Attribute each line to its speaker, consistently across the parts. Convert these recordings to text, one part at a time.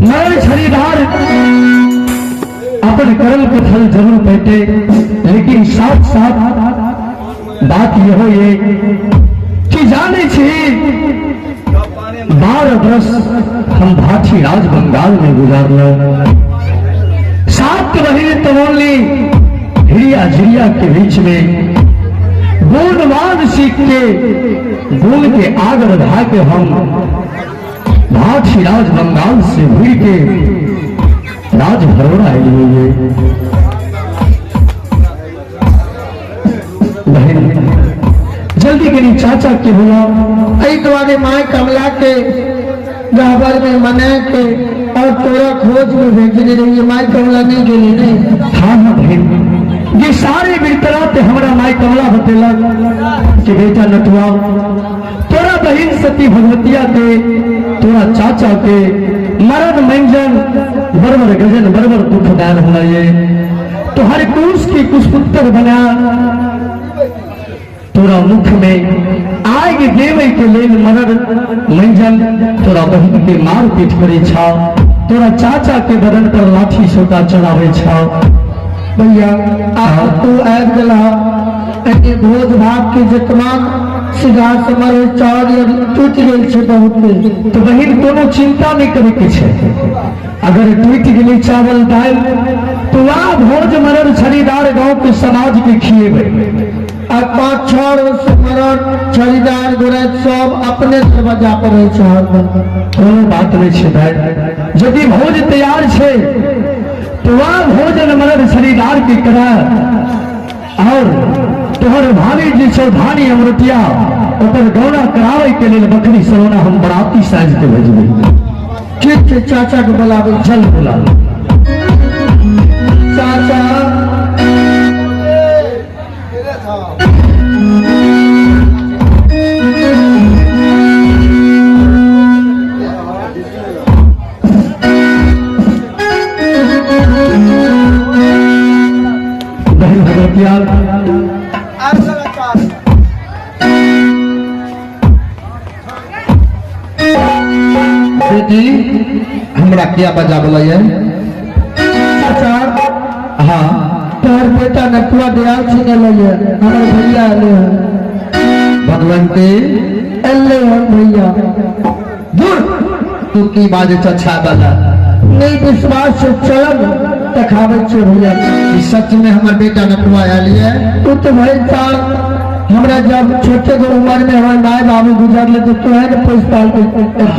Speaker 1: मरण छड़ीदार अपन कर्म के फल जरूर बैठे, लेकिन साथ साथ बात यह ये कि जाने छे 12 वर्ष हम भाटी राज बंगाल में गुजारना, 7 महीने तमोली हिरिया झिरिया के बीच में गुणवान सीख के गुण के आग बढ़ा के हम भाटी राज बंगाल से भिड़ के राज भरोड़ा आए हुए। जल्दी करी चाचा के बोला
Speaker 2: तुम्हारे माए कमला के गहबर में मना के और तोरा खोज में भेजने रही है। माए कमला नहीं गेली नहीं।
Speaker 1: हाँ हाँ बहन, ये सारे बिरतराते हमारा माई कमला बतेला कि बेटा नटुआ तोरा बहन सती भगवतिया के तोरा चाचा के मरण मंजन बरबर गजन बरबर दुख दान होना ये तो हर कुश की कुछ पुत्र बना तोरा मुख में आग देवे के लेल मरण मंजन तोरा बहन के मार पीट करे छा, तोरा चाचा के बदन पर लाठी सोटा चढ़ावे छा।
Speaker 2: भैया आप तू आग गला भोज भाग के जितना सिगार समर चार टूट गई छे बहुत में।
Speaker 1: तो बहन कोनो चिंता नहीं करे के छे, अगर टूट गई चावल दाल तो वह भोज मरण छड़ीदार गांव के समाज के खिएबे।
Speaker 2: और 5-6 रोज मरण छड़ीदार गोरैत सब अपने दरवाजा पर रहे छे।
Speaker 1: कोनो बात नहीं छे भाई, यदि भोज तैयार छे तो वह भोजन मरण छड़ीदार के करा और तोहर भाभी जी छो धानी अमृतिया ओकर गौना करावे के लिए बकरी सरोना हम बराती साज के भेजबे।
Speaker 2: ठीक है चाचा को बुलावे।
Speaker 1: चल बुला
Speaker 2: चाचा
Speaker 1: बहन भगवतिया
Speaker 2: बेटी हमरा क्या बजा बोला चाचा।
Speaker 1: हाँ
Speaker 2: तोहर बेटा नटुआ दयाल सिंह एलिए, हमारे भैया एले
Speaker 1: भगवंती
Speaker 2: एले भैया।
Speaker 1: दूर तू की बाजे चच्छा बला
Speaker 2: नहीं विश्वास से चलन दिखावे छे भैया।
Speaker 1: सच में हमार बेटा नटुआ एलिए।
Speaker 2: तू तो भाई साल हमरा जब छोटे को उम्र में हमारे माए बाबू गुजर ले तो तू है ना पोस पाल के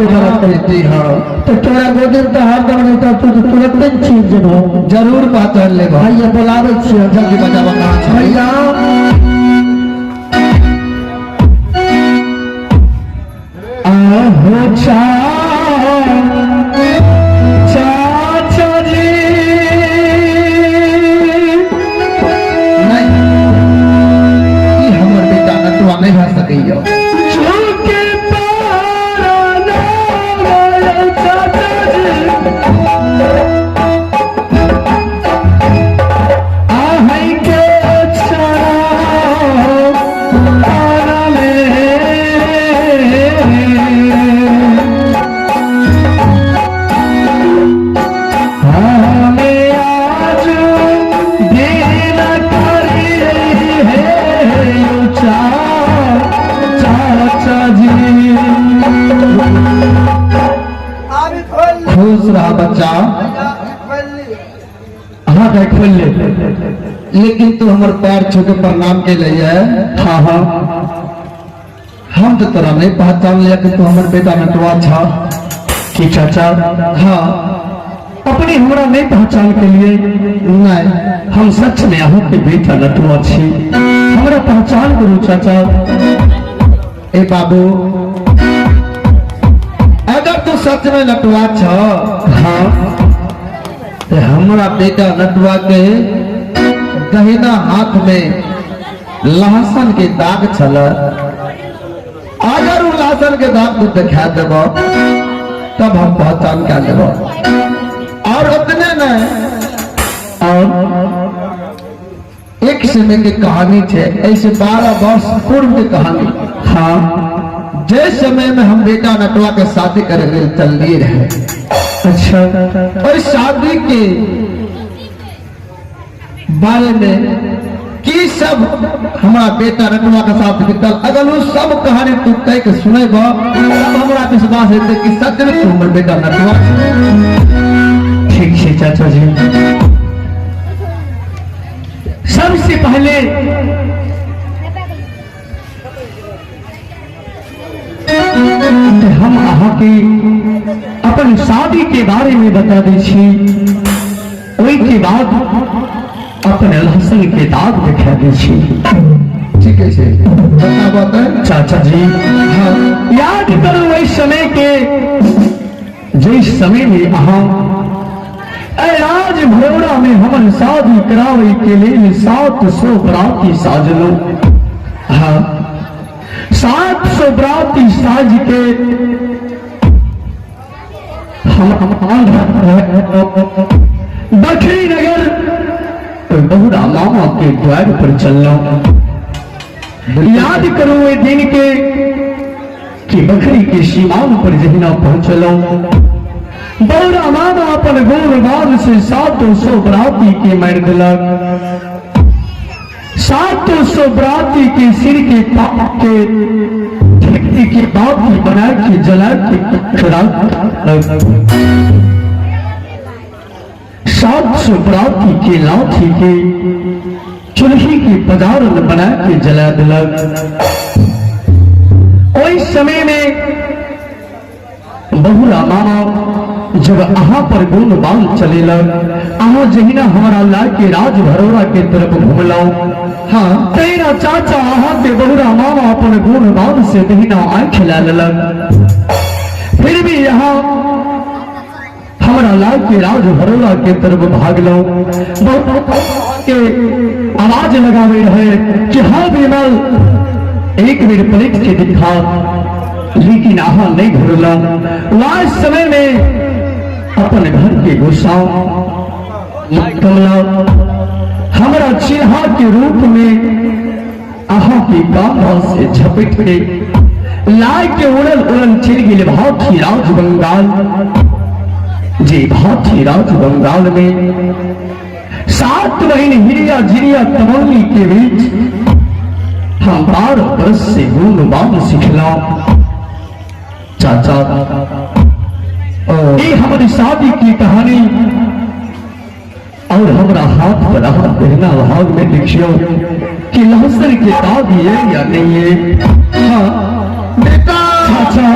Speaker 2: बड़ा करती।
Speaker 1: हाँ
Speaker 2: तो तोरा गोदे तो हाथ दम नहीं तो तू तुरंत नहीं छीन जब
Speaker 1: जरूर बात ले
Speaker 2: भाई ये बुलावे छे।
Speaker 1: जल्दी बजावा कहाँ छे
Speaker 2: भैया
Speaker 1: आहो चाचा जी
Speaker 2: नहीं हमर बेटा नटुआ नहीं हो सकैयो।
Speaker 1: चूके पारा ना चाचा जी आहै के छाओ पारा ले हमें आज दिन करी है चाचा जी।
Speaker 2: खुश रहा बच्चा।
Speaker 1: हाँ भाई खोल ले।
Speaker 2: लेकिन तू हमारे पैर छू के प्रणाम के लिए
Speaker 1: हाँ हाँ
Speaker 2: हम तो तेरा नहीं पहचान लिया कि तू हमारे बेटा नटुआ था।
Speaker 1: कि चाचा
Speaker 2: हाँ
Speaker 1: अपनी हमरा नहीं पहचान के लिए
Speaker 2: नहीं
Speaker 1: हम सच में आहू के बेटा नटुआ छी, हमरा पहचान करू चाचा।
Speaker 2: ए बाबू अगर तू सच में नटुआ छ
Speaker 1: हाँ
Speaker 2: तो हमारा बेटा नटुआ के दहिना हाथ में लहसुन के दाग छल। अगर वो लहसुन के दाग को दिखा देव तब हम पहचान कर देव। और उतने न
Speaker 1: और
Speaker 2: एक समय की कहानी है, ऐसे 12 वर्ष पूर्व की कहानी।
Speaker 1: हाँ
Speaker 2: जिस समय में हम बेटा नटवा के शादी कर चल दिए रहे।
Speaker 1: अच्छा,
Speaker 2: और शादी के बारे में की सब हमारा बेटा नटवा के साथ बीतल, अगर वो सब कहानी तू कह के सुने हमारा विश्वास है कि सच में तुम्हारे बेटा नटवा।
Speaker 1: ठीक है चाचा जी। सबसे पहले हम अहाँ के अपन शादी के बारे में बता दी छी, ओई के बाद अपन लहसुन के दाग दिखा दी छी।
Speaker 2: ठीक है से बता बात है
Speaker 1: चाचा जी। हाँ, याद करो वही समय के जिस समय में अहाँ राज भरोड़ा में हमन शादी करावे के लिए 700 बराती साजलो। हाँ, 700 बराती साज के हम बखरी नगर बहुरा मामा के द्वार पर चलना। याद करो ये दिन के कि बखरी के सीमान पर जहिना पहुंचलो, बहुरा मामा अपन गोरबाद से 700 बराती के मार दिलक। 700 बराती के सिर के पाप के ठेकी के बाती बना के जला के खड़ा। 700 बराती के लाठी के चूल्ही की पदार्थ बना के जला दिलक। उस समय में बहुरा मामा जब अहाँ पर गुण बाल चलेला, अहाँ जहिना हमारा ला के राज भरोड़ा के तरफ घूमला। हाँ, तेरा चाचा अहाँ के बहुरा मामा अपन गुण बाल से दहिना आँख ला लेलक। फिर भी यहाँ हमारा ला के राज भरोड़ा के तरफ भागलो। के आवाज लगावे रहे कि हाँ विमल एक मिनट पलट के दिखा, लेकिन आहा नहीं घुरला। लास्ट समय में अपन घर के गुस्साओं कमला हमारा चिन्हा के रूप में आहा की कांधा से झपट के लाए के उड़ल चिर गिले भात ही राज बंगाल। जी भात ही राज बंगाल में 7 महीने हिरिया झिरिया तमोली के बीच हम 12 वर्ष से गुण बाल सिखला। चाचा, ये हमारी शादी की कहानी और हमारा हाथ पर हाथ पहना भाग में लिखियो कि लहसुन के दाग ये या नहीं है। हाँ बेटा। चाचा,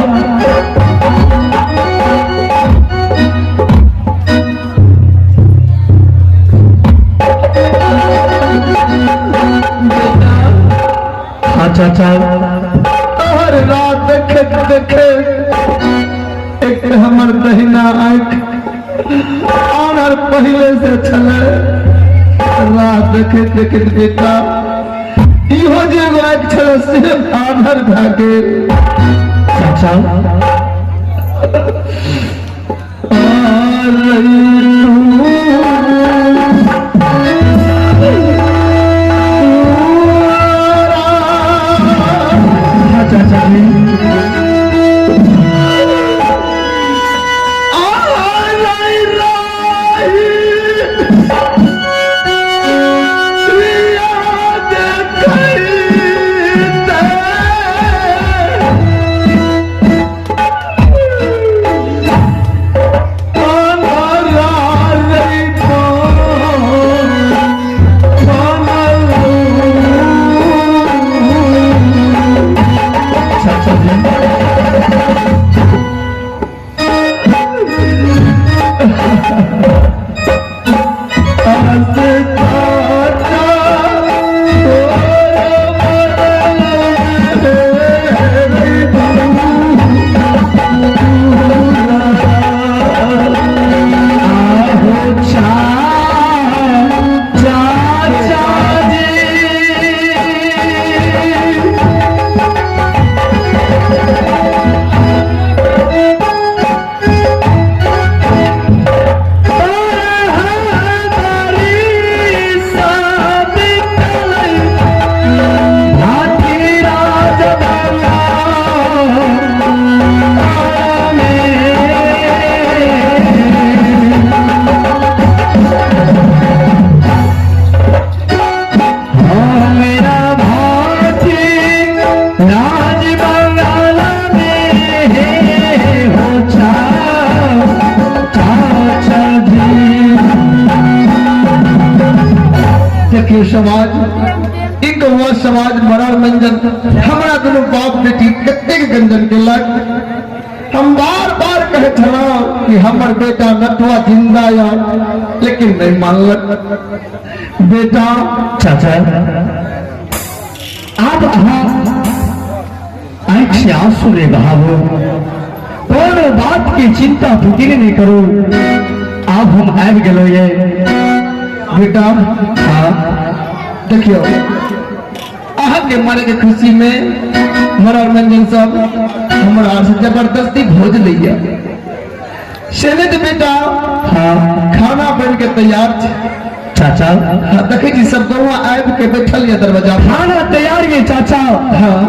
Speaker 1: हाँ चाचा,
Speaker 2: हर रात देखे देखे एक हमर दहिना आँख आनर पहले से चले। रात देखे देखे बेटा इहो जे आँख चले से आनर भागे।
Speaker 1: चाचा, चाचा जी,
Speaker 2: समाज एक हुआ समाज मरण मंजन हमारा दोनों बाप बेटी कत्ते के गंजन के लग हम बार बार कहे छला कि हमर बेटा नटुआ जिंदा या लेकिन नहीं मानलक बेटा।
Speaker 1: चाचा आप आंख से आंसू रे बहावो, कोनो बात की चिंता फिक्र नहीं करो। आप हम आबि गेलो ये
Speaker 2: बेटा। हाँ देखियो अहाँ के मरे के खुशी में मरण मंजन सब हमारा से जबरदस्ती भोज लिया सेने तो बेटा। हाँ खाना बन के तैयार छे
Speaker 1: चाचा।
Speaker 2: हाँ देखे जी सब गौवा आबि के बैठल ये दरवाजा
Speaker 1: खाना तैयार ये चाचा।
Speaker 2: हाँ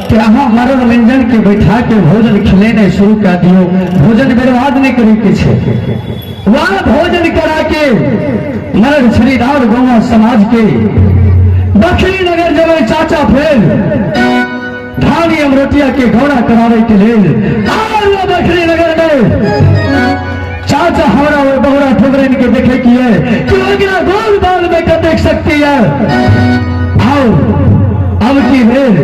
Speaker 1: कि अहाँ मरण व्यंजन के बैठा के भोजन खिलेने शुरू कर दियो, भोजन बर्बाद नहीं करे के छे। वहाँ भोजन करा के मरण श्रीदार गौवा समाज के दक्षिणी नगर जब चाचा फिर धानी अमरोटिया के घोड़ा करावे के लिए दक्षिणी नगर में चाचा हमारा वो बहुरा ठुमरन के देखे की है कि वगैरह गोल बाल में कर देख सकती है। आओ अब की भेल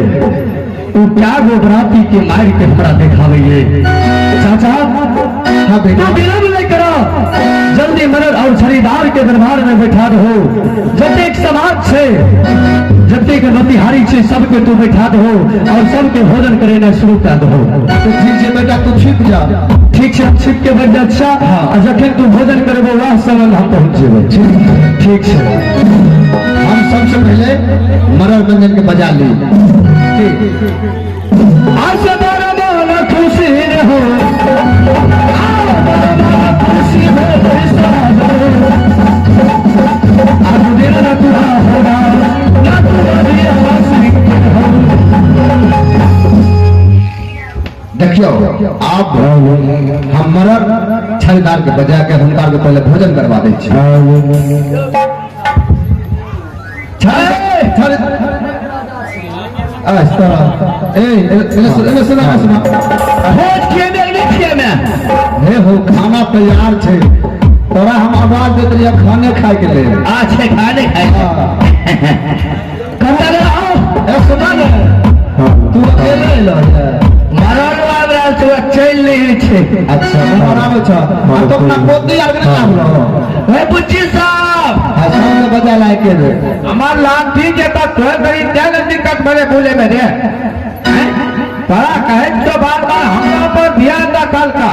Speaker 1: वो क्या गोबराती के मार के हमारा दिखावे ये चाचा।
Speaker 2: हाँ बेटा
Speaker 1: तो विलंब नहीं करो, जल्दी मरण और छरीदार के दरबार में बैठा दो। जतेक समाज छे जतेक नतिहारी छे सबके तू बैठा दो और सबके भोजन करे शुरू कर दो।
Speaker 2: तो ठीक है बेटा तू छिप जा।
Speaker 1: ठीक है छिप के बैठ जा। अच्छा हाँ। जखन तू भोजन करबो वह समय हम पहुंच जेबे। ठीक है
Speaker 2: हम सबसे पहले मरण मंजन के बजा ली।
Speaker 1: आज सदारा माना खुशी रहो, खुशी हो आज दिन न तुरा होगा न तुम्हारी आवाज हो।
Speaker 2: देखियो आप हम मरण छलदार के बजा के हुनका के पहले भोजन करवा दे छी। हो खाना तैयार छे तोरा हम आवाज देते रहिए खाने खाए के लिए।
Speaker 1: अच्छे खाने खाए
Speaker 2: सुना ना तू अकेले
Speaker 1: मरण वाला तो चल नहीं छे।
Speaker 2: अच्छा मरावे छ तो अपना पोती आगे ना बोलो
Speaker 1: ए बुच्ची साहब
Speaker 2: हसन के बजा लाए के रे
Speaker 1: हमार लाठी के तक घर करी क्या दिक्कत बड़े बोले मेरे बड़ा कहे तो बार बार हमरा पर ध्यान दा कल का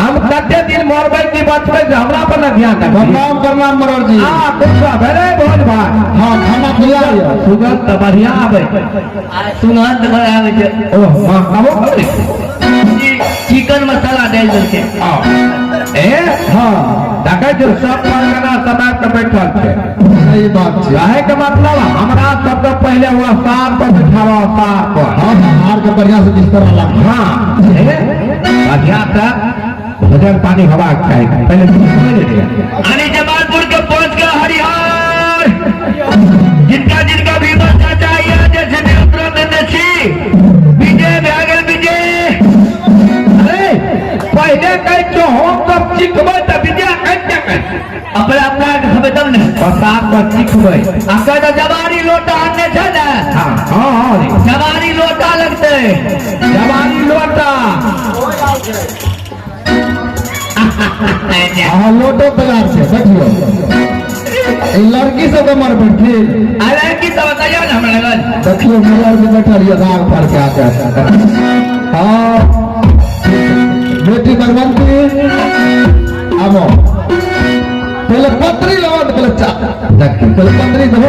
Speaker 1: हम कते दिन मोरबई की बात पे हमरा पर ना ध्यान दा।
Speaker 2: प्रणाम मरोड़ जी।
Speaker 1: हां कुछ भरे बहुत बात।
Speaker 2: हां खाना तैयार है
Speaker 1: सुगंध तो बढ़िया आवे सुगंध बढ़िया आवे छे। ओ हां आवो चिकन मसाला डाल देके ए हां देखै जो सब परगना समाज के बैठल छे।
Speaker 2: सही बात छे।
Speaker 1: काहे के मतलब हमरा सब तो पहले हुआ सार पर बिठावा सार पर।
Speaker 2: हां हार के बढ़िया से बिस्तर वाला।
Speaker 1: हां ए बढ़िया सा भोजन पानी हवा खाए पहले अरे जमालपुर के पहुंच गया हरिहर जिनका जिनका भी बच्चा चाहिए जैसे नियंत्रण देने विजय भागल विजय। अरे पहले कह जो हम सब सीखबे तो विजय कैसे अपने अपना हमें तब ने प्रसाद पर सीखबे आका तो जवानी लोटा आने छे ना। हां हां जवानी लोटा लगते जवानी लोटा
Speaker 2: लोटो तैयार से बैठियो लड़की सब मर बैठी
Speaker 1: लड़की सब बताइयो ना हमरा लगन
Speaker 2: देखियो मोबाइल में बैठा रहिए राग भर के आते। हाँ बेटी भगवंती आवो पहले पत्री लौट पहले चा देखियो पहले पत्री दो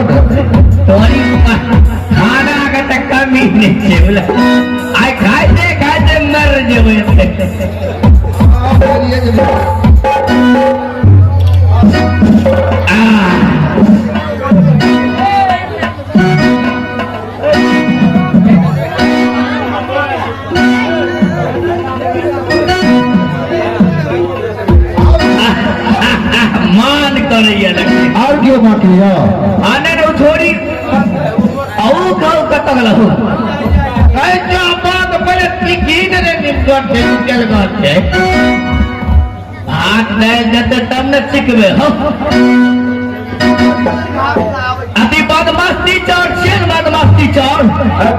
Speaker 1: तोरी खाना का तक कमी नहीं छे बोला आई खाते मर जेबे। मान कर
Speaker 2: और क्यों बाकी है
Speaker 1: आने नो थोड़ी आओ खाओ कतगला हो ऐसा बात पहले तीन रे निकट के चल गए हाथ नहीं जते तब न सीखबे हो अति बदमस्ती चौर शेर बदमस्ती चौर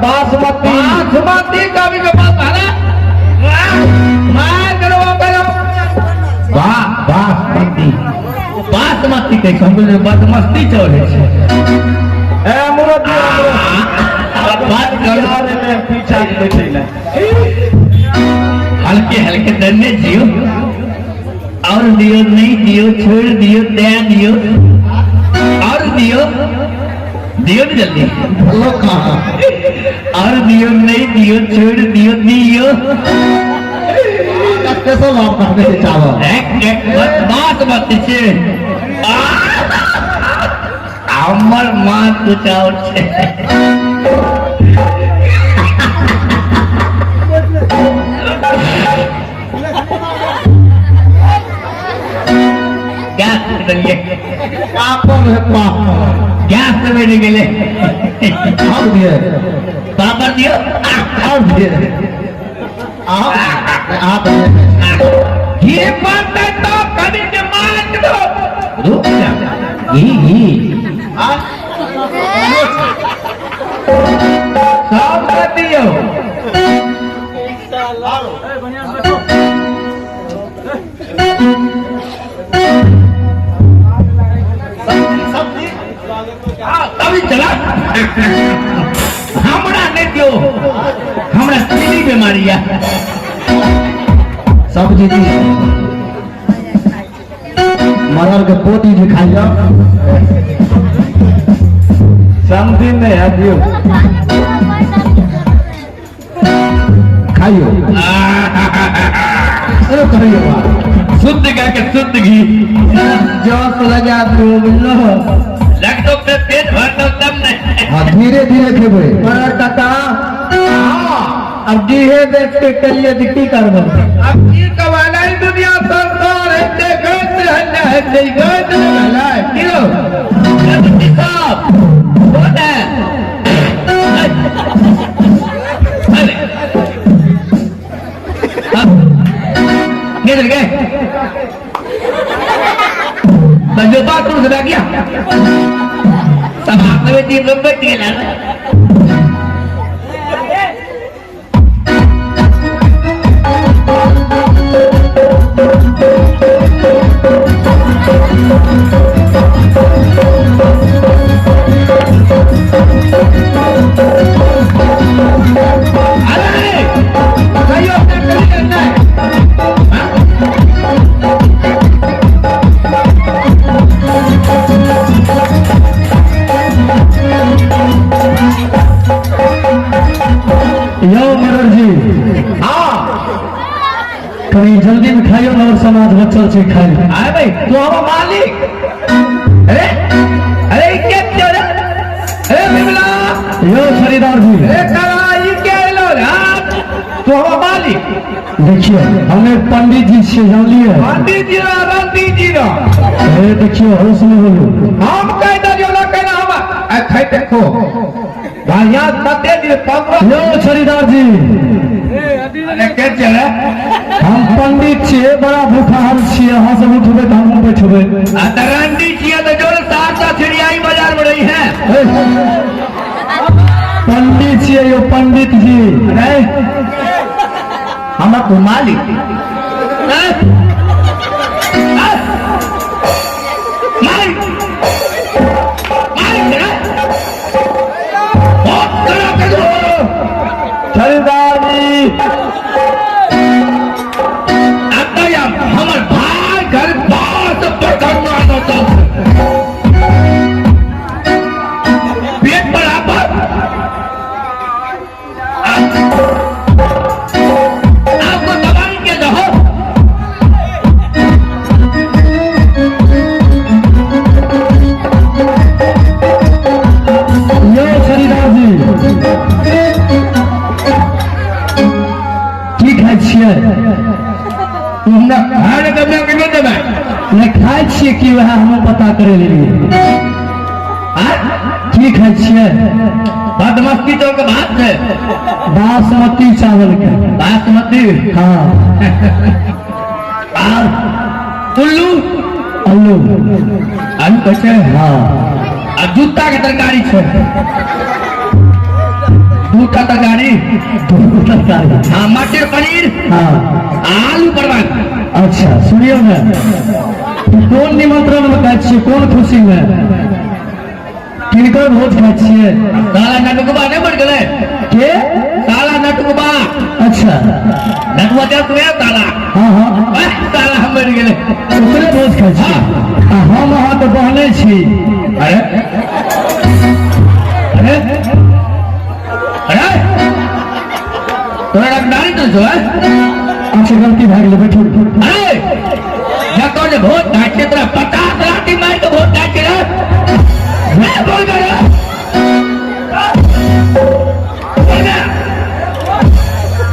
Speaker 1: बासमती का भी बात है ना बासमती बासमती के बदमस्ती चौर है बात पीछा हल्के हल्के दन्ने जियो और दियो नहीं दियो छोड़ दियो दे दियो और दियो दियो तो जल्दी और दियो नहीं दियो छोड़ दियो दियो बात मत से अमर माँ कुछ और छे गैस में गेले पापड़ दियो ये बात है तो कभी के मान दो रुक जा सब कर दियो अभी चला हमरा नहीं दियो हमरा सीधी बीमारी है
Speaker 2: सब्जी दी मदर के पोती जी खाइयो समथिंग नहीं है दियो खाइयो अरे कहियो
Speaker 1: शुद्ध गा के शुद्ध घी
Speaker 2: जोश लगा दो बिल्लो
Speaker 1: लग तो पेट भर दो तब नहीं
Speaker 2: हाँ धीरे धीरे खेबे
Speaker 1: बड़ा काका अब जीहे देख के कलिए दिखी कर दो अब ये कवाला ही दुनिया संसार है देखते हैं देखते हैं किलो जल्दी साहब बोल है अरे अब किधर गए बंजो बाथरूम से गया सब आपने भी 3 लोग बैठ गए
Speaker 2: कहीं जल्दी में खाइयो ना और समाज बच्चों से खाए
Speaker 1: अरे भाई तू हमारा मालिक अरे अरे क्या क्यों रे अरे बिमला
Speaker 2: यो खरीदार जी
Speaker 1: अरे कराई क्या लो तू हमारा मालिक
Speaker 2: देखिए हमें पंडित जी से जान लिए
Speaker 1: पंडित जी रा
Speaker 2: अरे देखिए होश में बोलो
Speaker 1: हम कहता जो ना कहना हम खाई देखो भाइया बते दिए पंद्रह
Speaker 2: यो खरीदार जी
Speaker 1: अरे क्या चल
Speaker 2: हम पंडित छे बड़ा भूखा हम छे यहाँ से उठबे तो हम बैठबे
Speaker 1: रंडी छिया तो जो सात छिड़ियाई बाजार में रही है
Speaker 2: पंडित छे यो पंडित जी
Speaker 1: अरे हम तो मालिक
Speaker 2: खरीदार जी
Speaker 1: हमारे भाई घर बात पकड़ना होता पेट बराबर आपको दवाई के दो
Speaker 2: यो खरीदार जी की खाई छियै
Speaker 1: नहीं
Speaker 2: खाई छियै कि वह हम पता करे लिए की खाई छियै
Speaker 1: बदमस्ती तो के बात है
Speaker 2: बासमती चावल के
Speaker 1: बासमती
Speaker 2: हाँ
Speaker 1: और उल्लू आलू
Speaker 2: आलू कैसे?
Speaker 1: हाँ
Speaker 2: आ जूता के तरकारी छे, जूता तरकारी, हाँ मटर पनीर,
Speaker 1: हाँ
Speaker 2: आलू परवल।
Speaker 1: अच्छा सुनियो ना, कौन निमंत्रण में खाई छियै, कौन खुशी में, किनकर भोज खाई छियै?
Speaker 2: साला नटुकबा नहीं बढ़ गए
Speaker 1: के?
Speaker 2: साला नटुकबा।
Speaker 1: अच्छा
Speaker 2: नटुआ जब तू साला,
Speaker 1: हाँ हाँ
Speaker 2: साला हम बढ़ गए
Speaker 1: ओकरे भोज खाई छियै। आ हम अहाँ तो बहने छी।
Speaker 2: अरे अरे अरे तोरा रंगदारी तो जो है।
Speaker 1: अच्छा गलती भाग ले, बैठो।
Speaker 2: अरे या तो ने वोट काट के तेरा 50 लाठी मार के वोट काट के रहा, मैं बोल गया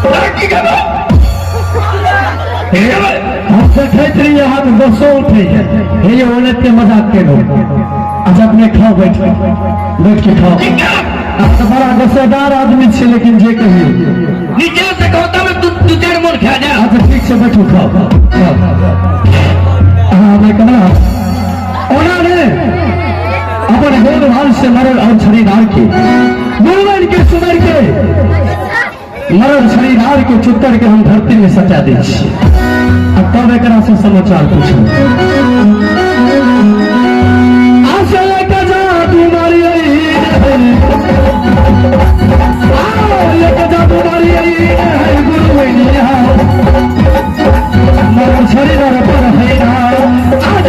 Speaker 2: लड़की का
Speaker 1: हम देखैत रही यहाँ तो बसो उठे है, ये औरत के मजाक के लोग। अच्छा अपने खाओ, बैठ बैठ के खाओ। आप तो बड़ा गुस्सेदार आदमी छे, लेकिन जे कहिए
Speaker 2: नीचे से कहता मैं तू चार मोर खा जा।
Speaker 1: अच्छा ठीक से बैठो, खाओ खाओ। हाँ मैं कमला ओना ने अपन गोद भाल से मरल और छड़ीदार के गुरुवन के सुमर के मरल छड़ीदार के चुत्तर के हम धरती में सचा दै छी। अब तब एकरा से समाचार पूछो। आशा का जादू मारी मरल छड़ीदार पर हैरा आज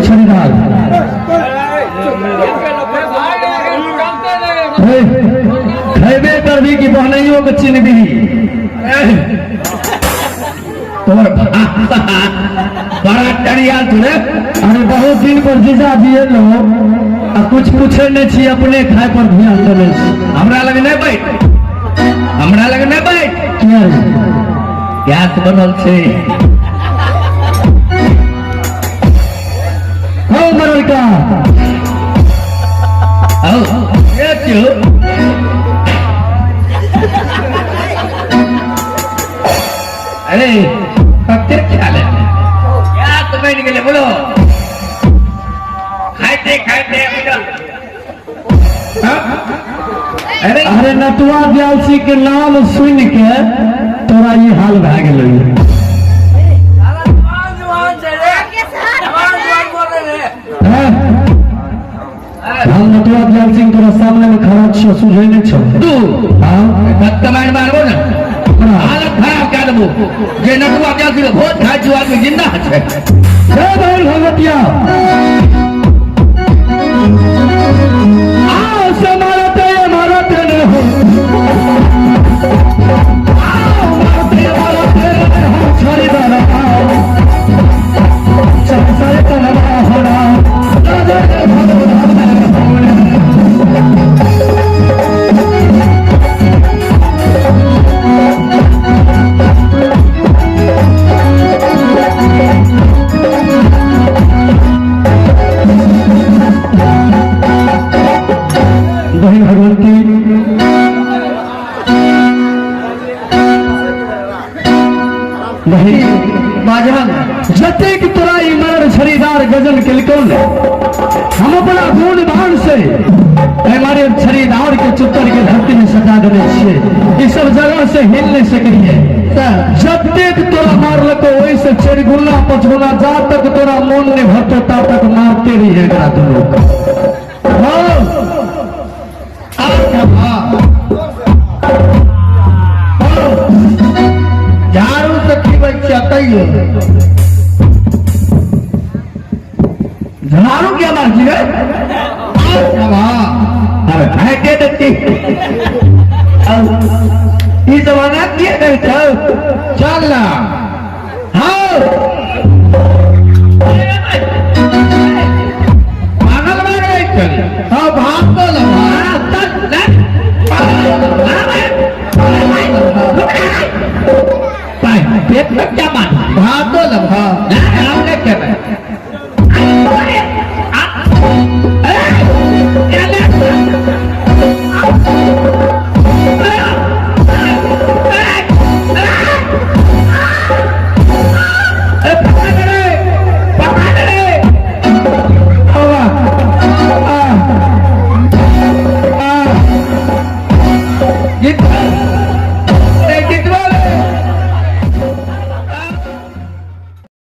Speaker 1: छड़ीदार खेबे करबी की बहनइयों के चिन्हबी।
Speaker 2: बड़ा टरिया तुरे।
Speaker 1: अरे बहुत दिन पर जीजा दिए लो, आ कुछ पूछे नहीं छी, अपने खाए पर ध्यान देने छी।
Speaker 2: हमरा लगे नहीं बैठ, हमरा लगे नहीं बैठ।
Speaker 1: क्या रे?
Speaker 2: गैस बनल छे।
Speaker 1: हो मरल का
Speaker 2: ये क्यों? अरे पत्ते क्या ले? गैस बन गए बोलो। खाते खाते अरे
Speaker 1: अरे नटुआ ब्यासी के नाम सुन के तोरा ये हाल भए गेल। हम नटुआ ब्याल सिंह तोरा सामने में खड़ा छो, सुझे नहीं छो
Speaker 2: तू
Speaker 1: हाँ
Speaker 2: कमांड मारबो ना, हालत खराब कर देबो। जे नटुआ क्या सिर्फ भोज खाय छुआ के जिंदा है।
Speaker 1: जय बोल भगवतिया। आओ से मारते ने हो, आओ मारते ने हो, छड़ीदार आओ संसार का होना राजा भगवान बहन भगवंती बाजन जतेक तोरा इमर छड़ीदार गजन किलकोन हम अपना गुण भान से हमारे छड़ीदार के चुत्तर के धरती में सजा देने छे। इस सब जगह से हिल नहीं सकरिए। जतेक तोरा मारलको वही से 4 गुना 5 गुना जा तक तोरा मन नहीं भरतो ता तक मारते रहिए एकरा तुम लोग।
Speaker 2: झाड़ू से की बच्चा तैयो झाड़ू क्या मार जी रे? अरे फेंके देती इस जमाना किया करते चल ना। हाँ